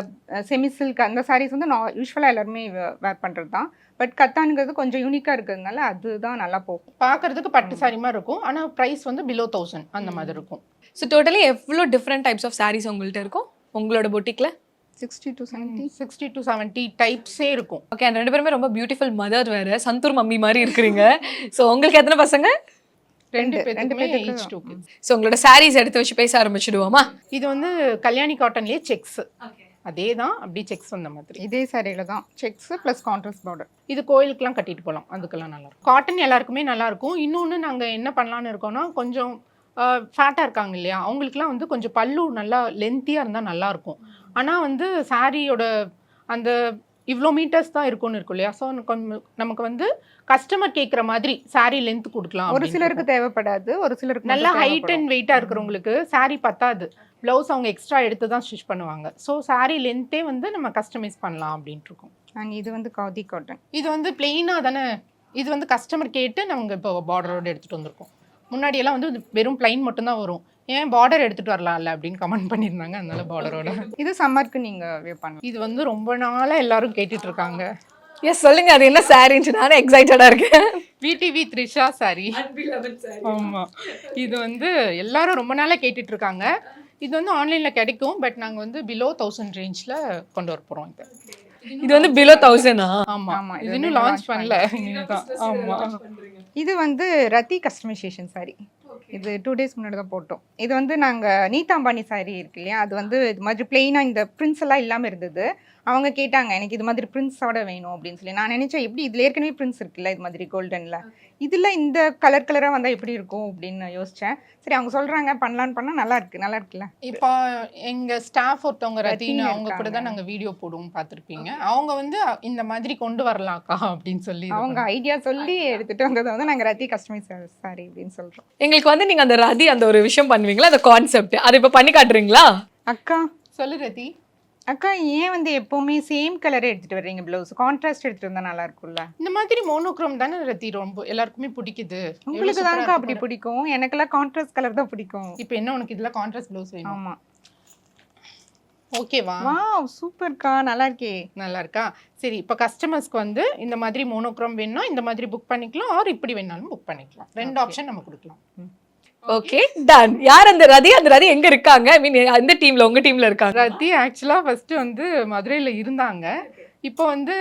E: செமி சில்க் அந்த சாரீஸ் வந்து யூஸ்வலாக எல்லாருமே வேர் பண்ணுறது தான். பட் கத்தானுங்கிறது கொஞ்சம் யூனிக்காக இருக்கிறதுனால அதுதான் நல்லா போகும்.
A: பார்க்கறதுக்கு பட்டு சாரி மாதிரி இருக்கும், ஆனால் ப்ரைஸ் வந்து பிலோ 1000 அந்த மாதிரி இருக்கும்.
F: ஸோ டோட்டலி எவ்வளோ டிஃப்ரெண்ட் டைப்ஸ் ஆஃப் சாரீஸ் உங்கள்கிட்ட இருக்கும் உங்களோட பொட்டிக்கில்?
E: 60 to 70.
A: 60 to 70 டைப்ஸே இருக்கும்.
F: ஓகே, அந்த 2 பேருமே ரொம்ப பியூட்டிஃபுல் மதர் வேறு, சந்தூர் மம்மி மாதிரி இருக்கிறீங்க. ஸோ உங்களுக்கு எத்தனை பசங்க?
A: ரெண்டு பேருக்குமே
E: பேத்துக்கு
A: each 2 kids.
F: ஸோ உங்களோட சாரீஸ் எடுத்து வச்சு பேச ஆரம்பிச்சிடுவோமா?
A: இது வந்து கல்யாணி காட்டன்லேயே செக்ஸ், அதே தான் அப்படி செக்ஸ் வந்த மாதிரி.
E: இதே சாரியில தான் செக்ஸ் ப்ளஸ் கான்ட்ராஸ்ட் பார்டர்.
A: இது கோயிலுக்குலாம் கட்டிட்டு போகலாம், அதுக்கெல்லாம் நல்லா இருக்கும். காட்டன் எல்லாருக்குமே நல்லா இருக்கும். இன்னொன்று நாங்கள் என்ன பண்ணலான்னு இருக்கோம்னா, கொஞ்சம் ஃபேட்டாக இருக்காங்க இல்லையா, அவங்களுக்குலாம் வந்து கொஞ்சம் பல்லு நல்லா லென்த்தியாக இருந்தால் நல்லாயிருக்கும். ஆனால் வந்து சாரியோட அந்த இவ்வளோ மீட்டர்ஸ் தான் இருக்கும்னு இருக்கும் இல்லையா, ஸோ நமக்கு வந்து கஸ்டமர் கேட்குற மாதிரி சாரி லென்த் கொடுக்கலாம்.
E: ஒரு சிலருக்கு தேவைப்படாது, ஒரு சிலருக்கு
A: நல்லா ஹைட் அண்ட் வெயிட்டாக இருக்கிறவங்களுக்கு சாரி பத்தாது, ப்ளவுஸ் அவங்க எக்ஸ்ட்ரா எடுத்து தான் ஸ்டிச் பண்ணுவாங்க. ஸோ சாரி லென்த்தே வந்து நம்ம கஸ்டமைஸ் பண்ணலாம் அப்படின்ட்டு இருக்கோம்.
E: அண்ட் இது வந்து காதி காட்டன்.
A: இது வந்து பிளெயினாக தானே, இது வந்து கஸ்டமர் கேட்டு நாங்கள் இப்போ பார்டரோடு எடுத்துகிட்டு வந்திருக்கோம். முன்னாடியெல்லாம் வந்து வெறும் பிளைன் மட்டும்தான் வரும், ஏன் பார்டர் எடுத்துகிட்டு வரலாம்ல அப்படின்னு கமெண்ட் பண்ணியிருந்தாங்க, அதனால பார்டரோட.
E: இது சம்மருக்கு நீங்கள் வியர் பண்ணலாம்.
A: இது வந்து ரொம்ப நாளாக எல்லாரும் கேட்டுட்டு இருக்காங்க.
F: எஸ் சொல்லுங்க, அது என்ன சாரின்னு நானும் எக்ஸைட்டடாக இருக்கேன்.
A: VTV Trisha sorry. ஆமாம், இது வந்து எல்லாரும் ரொம்ப நாளாக கேட்டுட்டு இருக்காங்க. இது வந்து ஆன்லைனில் கிடைக்கும், பட் நாங்கள் வந்து பிலோ 1000 ரேஞ்சில் கொண்டு வர போகிறோம்.
F: இது வந்து பிலோ 1000.
A: ஆமாம், இது இன்னும் லான்ச் பண்ணல. ஆமாம்,
E: இது வந்து ரத்தி கஸ்டமைசேஷன் சாரி. இது 2 days முன்னாடி தான் போட்டோம். இது வந்து நாங்கள் நீதாம்பானி சாரி இருக்கு இல்லையா, அது வந்து இது மாதிரி பிளெயினாக இந்த பிரிண்ட்ஸ் எல்லாம் இல்லாமல் இருந்தது. அவங்க கேட்டாங்க எனக்கு இது மாதிரி பிரிண்ட்ஸோட வேணும் அப்படின்னு சொல்லி. நான் நினைச்சேன் எப்படி இதில் ஏற்கனவே பிரிண்ட்ஸ் இருக்குல்ல இது மாதிரி கோல்டனில், இதில் இந்த கலராக வந்தால் எப்படி இருக்கும் அப்படின்னு யோசித்தேன். சரி அவங்க சொல்கிறாங்க பண்ணலான்னு பண்ணால் நல்லா இருக்குல்ல.
A: இப்போ எங்கள் ஸ்டாஃப் ஒருத்தவங்க ரத்தின்னு, அவங்க கூட தான் நாங்கள் வீடியோ போடுவோம், பார்த்துருப்பீங்க. அவங்க வந்து இந்த மாதிரி கொண்டு வரலாம்க்கா அப்படின்னு சொல்லி
E: அவங்க ஐடியா சொல்லி எடுத்துகிட்டு வந்ததை வந்து நாங்கள் ரத்தி கஸ்டமைஸ் சாரி அப்படின்னு சொல்கிறோம்.
F: எங்களுக்கு வந்து நீங்க அந்த ரதி அந்த ஒரு விஷயம் பண்ணுவீங்களா, அந்த கான்செப்ட் அதை இப்ப பண்ணி காட்டுறீங்களா?
E: அக்கா
A: சொல்லு ரதி.
E: அக்கா ஏன் வந்து எப்போவுமே சேம் கலரே எடுத்துகிட்டு வர்றீங்க ப்ளவுஸ்? கான்ட்ராஸ்ட் எடுத்துகிட்டு வந்தால் நல்லா இருக்கும்ல.
A: இந்த மாதிரி மோனோக்ரோம் தானே ரத்தி ரொம்ப எல்லாருக்குமே பிடிக்குது.
E: உங்களுக்கு தான்க்கா அப்படி பிடிக்கும், எனக்கெல்லாம் கான்ட்ராஸ்ட் கலர் தான் பிடிக்கும்.
A: இப்போ என்ன உனக்கு இதில் கான்ட்ராஸ்ட் ப்ளவுஸ் வேணும்?
E: ஆமாம்.
A: ஓகேவா?
E: வாவ் சூப்பர்க்கா, நல்லா இருக்கே.
A: நல்லா இருக்கா? சரி, இப்போ கஸ்டமர்ஸ்க்கு வந்து இந்த மாதிரி மோனோக்ரோம் வேணும்னா இந்த மாதிரி புக் பண்ணிக்கலாம், ஆர் இப்படி வேணாலும் புக் பண்ணிக்கலாம். 2 ஆப்ஷன் நம்ம கொடுக்கலாம்.
F: Okay done. யார் அந்த ரதி? அந்த ரதி எங்க இருக்காங்க? ஐ மீன் அந்த டீம்ல, உங்க டீம்ல இருக்காங்க?
A: ரதி ஆக்சுவலாக ஃபஸ்ட்டு வந்து மதுரையில் இருந்தாங்க. இப்போ வந்து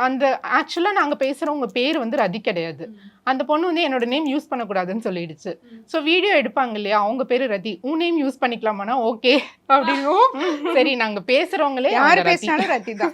A: அந்த ஆக்சுவலாக நாங்கள் பேசுகிறவங்க பேர் வந்து ரதி கிடையாது. அந்த பொண்ணு வந்து என்னோட நேம் யூஸ் பண்ணக்கூடாதுன்னு சொல்லிடுச்சு. ஸோ வீடியோ எடுப்பாங்க இல்லையா, அவங்க பேர் ரதி, உன் நேம் யூஸ் பண்ணிக்கலாமானா ஓகே அப்படின்னும். சரி நாங்கள் பேசுகிறவங்களே
E: யார் பேசினாலும் ரத்தி தான்.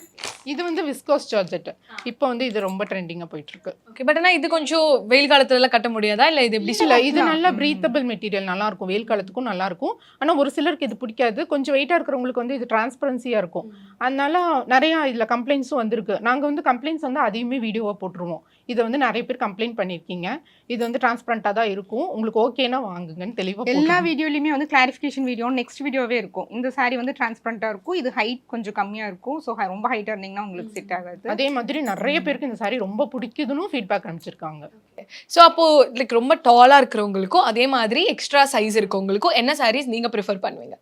A: இது வந்து விஸ்கோஸ் ஜார்ஜெட். இப்போ வந்து இது ரொம்ப ட்ரெண்டிங்காக போயிட்டு இருக்கு.
F: ஓகே, பட் ஆனா இது கொஞ்சம் வெயில் காலத்துல எல்லாம் கட்ட முடியாதா, இல்ல இது எப்படி?
A: இல்லை, இது நல்லா ப்ரீத்தபிள் மெட்டீரியல், நல்லா இருக்கும், வெயில் காலத்துக்கும் நல்லா இருக்கும். ஆனால் ஒரு சிலருக்கு இது பிடிக்காது, கொஞ்சம் வெயிட்டாக இருக்கிறவங்களுக்கு வந்து இது டிரான்ஸ்பரன்சியாக இருக்கும். அதனால நிறையா இதில் கம்ப்ளைண்ட்ஸும் வந்திருக்கு. நாங்கள் வந்து கம்ப்ளைண்ட்ஸ் வந்து அதையுமே வீடியோவாக போட்டுருவோம். இதை வந்து நிறைய பேர் கம்ப்ளைண்ட் பண்ணியிருக்கீங்க. இது வந்து டிரான்ஸ்பரண்ட்டாக தான் இருக்கும், உங்களுக்கு ஓகேனா வாங்குங்கன்னு தெளிவாக
E: எல்லா வீடியோலையுமே வந்து கிளாரிஃபிகேஷன் வீடியோ நெக்ஸ்ட் வீடியோவே இருக்கும். இந்த சாரி வந்து டிரான்ஸ்பரண்ட்டாக இருக்கும், இது ஹைட் கொஞ்சம் கம்மியாக இருக்கும். ஸோ ரொம்ப ஹைட்டாக இருந்தீங்கன்னா உங்களுக்கு செட் ஆகாது.
A: அதே மாதிரி நிறைய பேருக்கு இந்த சாரி ரொம்ப பிடிக்குதுன்னு ஃபீட்பேக் அனுப்பிச்சிருக்காங்க.
F: ஸோ அப்போ லைக் ரொம்ப டாலா இருக்கிறவங்களுக்கும் அதே மாதிரி எக்ஸ்ட்ரா சைஸ் இருக்கவங்களுக்கும் என்ன சாரீஸ் நீங்க ப்ரிஃபர் பண்ணுவீங்க?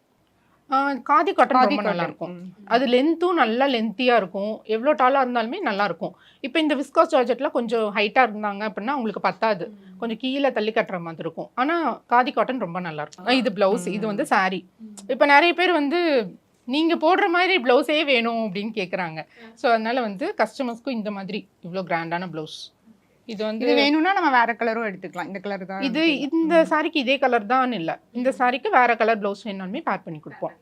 A: காதி காட்டன் ரொம்ப நல்லா இருக்கும். அது லென்த்தும் நல்லா லென்த்தியாக இருக்கும், எவ்வளோ டாலாக இருந்தாலுமே நல்லா இருக்கும். இப்போ இந்த விஸ்காஸ் ஜார்ஜெட்டில் கொஞ்சம் ஹைட்டாக இருந்தாங்க அப்படின்னா உங்களுக்கு பத்தாது, கொஞ்சம் கீழே தள்ளி கட்டுற மாதிரி இருக்கும். ஆனால் காதி காட்டன் ரொம்ப நல்லா இருக்கும். இது ப்ளவுஸ், இது வந்து சாரி. இப்போ நிறைய பேர் வந்து நீங்கள் போடுற மாதிரி ப்ளவுஸே வேணும் அப்படின்னு கேட்குறாங்க. ஸோ அதனால வந்து கஸ்டமர்ஸ்க்கும் இந்த மாதிரி இவ்வளோ கிராண்டான ப்ளவுஸ். இது வந்து
E: வேணும்னா நம்ம வேற கலரும் எடுத்துக்கலாம். இந்த கலர் தான்
A: இது, இந்த சாரிக்கு இதே கலர் தான் இல்லை, இந்த சாரிக்கு வேற கலர் ப்ளவுஸ் வேணாலுமே பேக் பண்ணி கொடுப்போம்.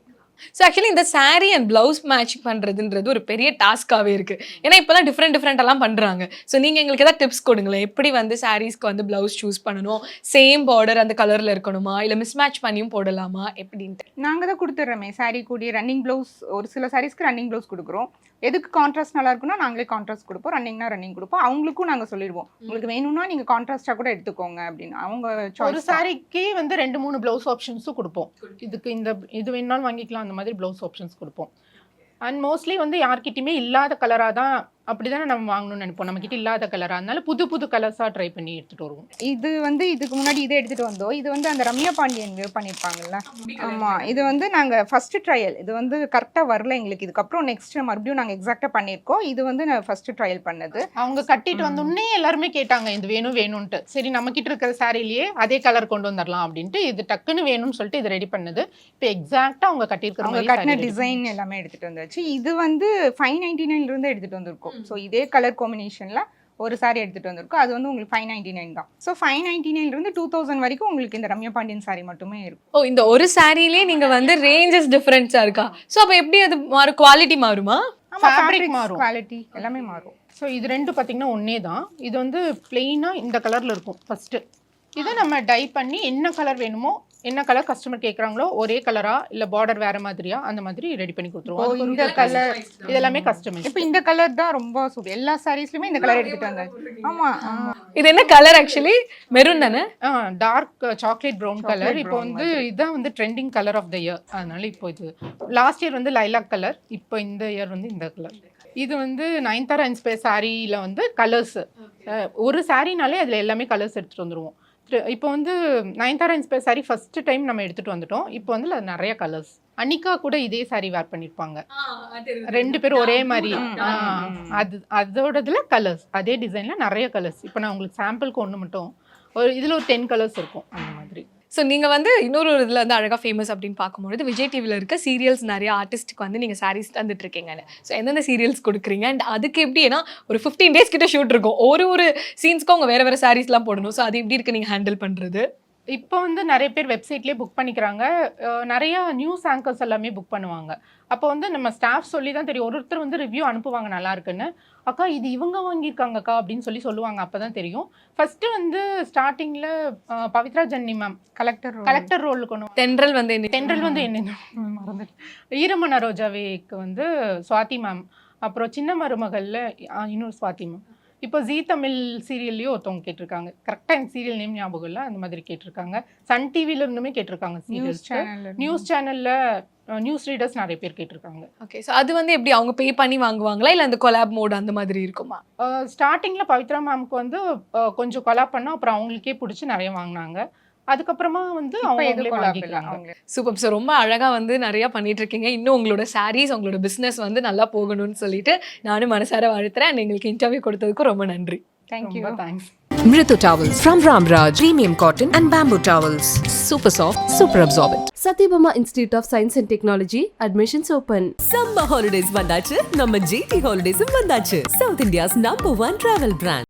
F: ஸோ ஆக்சுவலி இந்த சாரீ அண்ட் பிளவுஸ் மேட்சிங் பண்ணுறதுன்றது ஒரு பெரிய டாஸ்க்காகவே இருக்குது. ஏன்னா இப்போலாம் டிஃப்ரெண்ட்டெல்லாம் பண்ணுறாங்க. ஸோ நீங்கள் எங்களுக்கு ஏதாவது டிப்ஸ் கொடுங்களேன், எப்படி வந்து சாரீஸ்க்கு வந்து பிளவுஸ் சூஸ் பண்ணணும், சேம் பார்டர் அந்த கலரில் இருக்கணுமா, இல்லை மிஸ் மேட்ச் பண்ணியும் போடலாமா எப்படின்ட்டு?
E: நாங்கள் தான் கொடுத்துட்றோமே சாரீ கூடிய ரன்னிங் ப்ளவுஸ். ஒரு சில சாரீஸ்க்கு ரன்னிங் ப்ளவுஸ் கொடுக்குறோம். எதுக்கு கான்ட்ராஸ்ட் நல்லா இருக்குன்னா நாங்களே கான்ட்ராஸ்ட் கொடுப்போம், ரன்னிங்னா ரன்னிங் கொடுப்போம். அவங்களுக்கும் நாங்கள் சொல்லிடுவோம், உங்களுக்கு வேணும்னா நீங்கள் கான்ட்ராஸ்டாக கூட எடுத்துக்கோங்க அப்படின்னு. அவங்க
A: ஒரு சாரிக்கே வந்து 2-3 ப்ளவுஸ் ஆப்ஷன்ஸும் கொடுப்போம். இதுக்கு இந்த இது வேணாலும் வாங்கிக்கலாம், அந்த மாதிரி ப்ளவுஸ் ஆப்ஷன்ஸ் கொடுப்போம். அண்ட் மோஸ்ட்லி வந்து யார்கிட்டையுமே இல்லாத கலராக தான் அப்படிதானே நம்ம வாங்கணும்னு நினைப்போம், நம்ம கிட்ட இல்லாத கலரா, அதனால புது புது கலர்ஸா ட்ரை பண்ணி எடுத்துட்டு வருவோம்.
E: இது வந்து இதுக்கு முன்னாடி இதை எடுத்துட்டு வந்தோம். இது வந்து அந்த ரம்யா பாண்டியன் வியூ பண்ணியிருப்பாங்கல்ல. ஆமா, இது வந்து நாங்க ஃபர்ஸ்ட் ட்ரையல். இது வந்து கரெக்டா வரல எங்களுக்கு. இதுக்கப்புறம் நெக்ஸ்ட் மறுபடியும் நாங்க எக்ஸாக்டா பண்ணியிருக்கோம். இது வந்து நான் ஃபர்ஸ்ட் ட்ரையல் பண்ணது.
A: அவங்க கட்டிட்டு வந்தோடனே எல்லாருமே கேட்டாங்க இது வேணும் வேணும்ட்டு. சரி நம்ம கிட்ட இருக்கிற சாரிலேயே அதே கலர் கொண்டு வந்துடலாம் அப்படின்ட்டு இது டக்குன்னு வேணும்னு சொல்லிட்டு இது ரெடி பண்ணது. இப்போ எக்ஸாக்டா அவங்க கட்டியிருக்கிற
E: அவங்க கட்டின டிசைன் எல்லாமே எடுத்துட்டு வந்தாச்சு. இது வந்து 599 இருந்து எடுத்துட்டு வந்திருக்கோம். ஸோ இதே கலர் காம்பினேஷன்ல ஒரு சாரி எடுத்துட்டு வந்திருக்கோம். அது வந்து உங்களுக்கு 599 தான். ஸோ 599 இருந்து 2000 வரைக்கும் உங்களுக்கு இந்த ரம்யா பாண்டியன் சாரி மட்டுமே இருக்கும்.
F: ஓ, இந்த ஒரு சாரிலே நீங்க வந்து ரேஞ்சஸ் டிஃபரன்ஸா இருக்கா? ஸோ அப்போ எப்படி அது மாறும்? குவாலிட்டி மாறுமா?
A: ஃபேப்ரிக் மாறும்,
E: குவாலிட்டி எல்லாமே மாறும்.
A: ஸோ இது ரெண்டு பார்த்தீங்கன்னா ஒன்னே தான். இது வந்து பிளெயினாக இந்த கலரில் இருக்கும் ஃபஸ்ட்டு. இதை நம்ம டை பண்ணி என்ன கலர் வேணுமோ, என்ன கலர் கஸ்டமர் கேட்குறாங்களோ ஒரே கலரா இல்லை பார்டர் வேற மாதிரியா அந்த மாதிரி ரெடி பண்ணி கொடுத்துருவோம்.
E: இந்த கலர்
A: இதெல்லாமே கஸ்டமைஸ்.
E: இப்போ இந்த கலர் தான் ரொம்ப சூப்பர். எல்லா சாரீஸ்லயுமே இந்த கலர் எடுத்துட்டு வந்தாங்க. ஆமா ஆமா.
F: இது என்ன கலர் ஆக்சுவலி? மெரூன் தானே?
A: Dark chocolate brown colour. இப்போ வந்து இதுதான் வந்து trending colour of the year. அதனால இப்போ இது லாஸ்ட் இயர் வந்து லைலாக் கலர், இப்போ இந்த இயர் வந்து இந்த கலர். இது வந்து நயன்தாரா இன்ஸ்பயர் சாரியில் வந்து கலர்ஸ். ஒரு சாரினாலே அதில் எல்லாமே கலர்ஸ் எடுத்துகிட்டு வந்துடுவோம். இப்போ வந்து Nayanthara inspire sorry first time நம்ம எடுத்துகிட்டு வந்துட்டோம். இப்போ வந்து அது நிறைய கலர்ஸ். அனிகா கூட இதே சாரி வேர் பண்ணியிருப்பாங்க, ரெண்டு பேரும் ஒரே மாதிரி. அதோடதுல கலர்ஸ் அதே டிசைனில் நிறைய கலர்ஸ். இப்போ நான் உங்களுக்கு சாம்பிளுக்கு ஒன்று மட்டும் இதில் ஒரு 10 கலர்ஸ் இருக்கும் அந்த மாதிரி.
F: ஸோ நீங்கள் வந்து இன்னொரு இதில் வந்து அழகாக ஃபேமஸ் அப்படின்னு பார்க்கும்பொழுது விஜய் டிவியில் இருக்க சீரியல்ஸ் நிறைய ஆர்டிஸ்ட்டுக்கு வந்து நீங்கள் சாரீஸ் தந்துட்டு இருக்கீங்கன்னு. ஸோ எந்தெந்த சீரியல்ஸ் கொடுக்குறீங்க அண்ட் அதுக்கு எப்படி? ஏன்னா ஒரு 15 days கிட்ட ஷூட் இருக்கும், ஒரு சீன்ஸ்க்கும் அவங்க வேறு சாரீஸ்லாம் போடணும். ஸோ அது எப்படி இருக்குது நீங்கள் ஹேண்டில் பண்ணுறது?
A: இப்போ வந்து நிறைய பேர் வெப்சைட்லேயே புக் பண்ணிக்கிறாங்க. நிறைய நியூஸ் ஆங்கர்ஸ் எல்லாமே புக் பண்ணுவாங்க. அப்போ வந்து நம்ம ஸ்டாஃப் சொல்லி தான் தெரியும். ஒருத்தர் வந்து ரிவ்யூ அனுப்புவாங்க நல்லா இருக்குன்னு. அக்கா இது இவங்க வாங்கியிருக்காங்கக்கா அப்படின்னு சொல்லுவாங்க. அப்போ தான் தெரியும். ஃபர்ஸ்ட் வந்து ஸ்டார்டிங்கில் பவித்ரா ஜன்னி மேம் கலெக்டர் ரோல் கொண்டு
F: தென்றல் வந்து
A: என்ன மறந்துட்டு, ஈரமன ரோஜாவேக்கு வந்து சுவாதி மேம், அப்புறம் சின்ன மருமகளில் இன்னொரு சுவாதி மேம். இப்போ ஜீ தமிழ் சீரியல்லையும் ஒருத்தவங்க கேட்டிருக்காங்க. கரெக்டாக எனக்கு சீரியல் நேம் ஞாபகம் இல்லை, அந்த மாதிரி கேட்டிருக்காங்க. சன் டிவில இருந்துமே கேட்டிருக்காங்க. நியூஸ் சேனல்ல நியூஸ் ரீடர்ஸ் நிறைய பேர் கேட்டிருக்காங்க.
F: ஓகே, ஸோ அது வந்து எப்படி அவங்க பே பண்ணி வாங்குவாங்களா இல்லை அந்த கொலாப் மோட் அந்த மாதிரி இருக்குமா?
A: ஸ்டார்டிங்கில் பவித்ரா மேம்க்கு வந்து கொஞ்சம் கொலாப் பண்ணோம், அப்புறம் அவங்களுக்கே பிடிச்சி நிறைய வாங்கினாங்க. அதுக்கப்புறமா வந்து
F: சூப்பர். ஸோ ரொம்ப அழகாக வந்து நிறையா பண்ணிட்டு இருக்கீங்க. இன்னும் உங்களோட சாரீஸ், உங்களோட பிஸ்னஸ் வந்து நல்லா போகணும்னு சொல்லிட்டு நானும் மனசார வாழ்த்துறேன். அண்ட் எங்களுக்கு இன்டர்வியூ கொடுத்ததுக்கு ரொம்ப நன்றி.
E: Thank you.
A: Thanks.
B: Mritu Towels from Ramraj, premium cotton and bamboo towels. Super soft, super absorbent.
C: Satyabama Institute of Science and Technology, admissions open.
D: Summer holidays வந்தாச்சு, நம்ம GT Holidays வந்தாச்சு. South India's #1 travel brand.